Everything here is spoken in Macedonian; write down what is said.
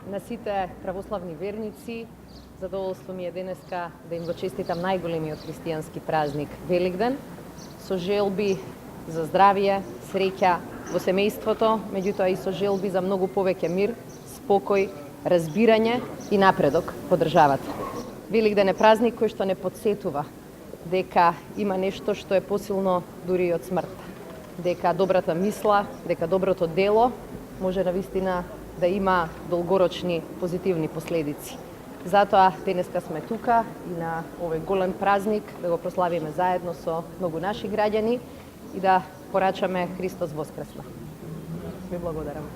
на сите православни верници. Задоволство ми е денеска да им го честитам најголемиот христијански празник Великден, со желби за здравје, среќа во семејството, меѓутоа и со желби за многу повеќе мир, спокој, разбирање и напредок по државата. Великден е празник кој што не подсетува дека има нешто што е посилно дури и од смртта. Дека добрата мисла, дека доброто дело може навистина да има долгорочни позитивни последици. Затоа денеска сме тука и на овој голем празник да го прославиме заедно со многу наши граѓани и да порачаме Христос воскресна. Ви благодарам.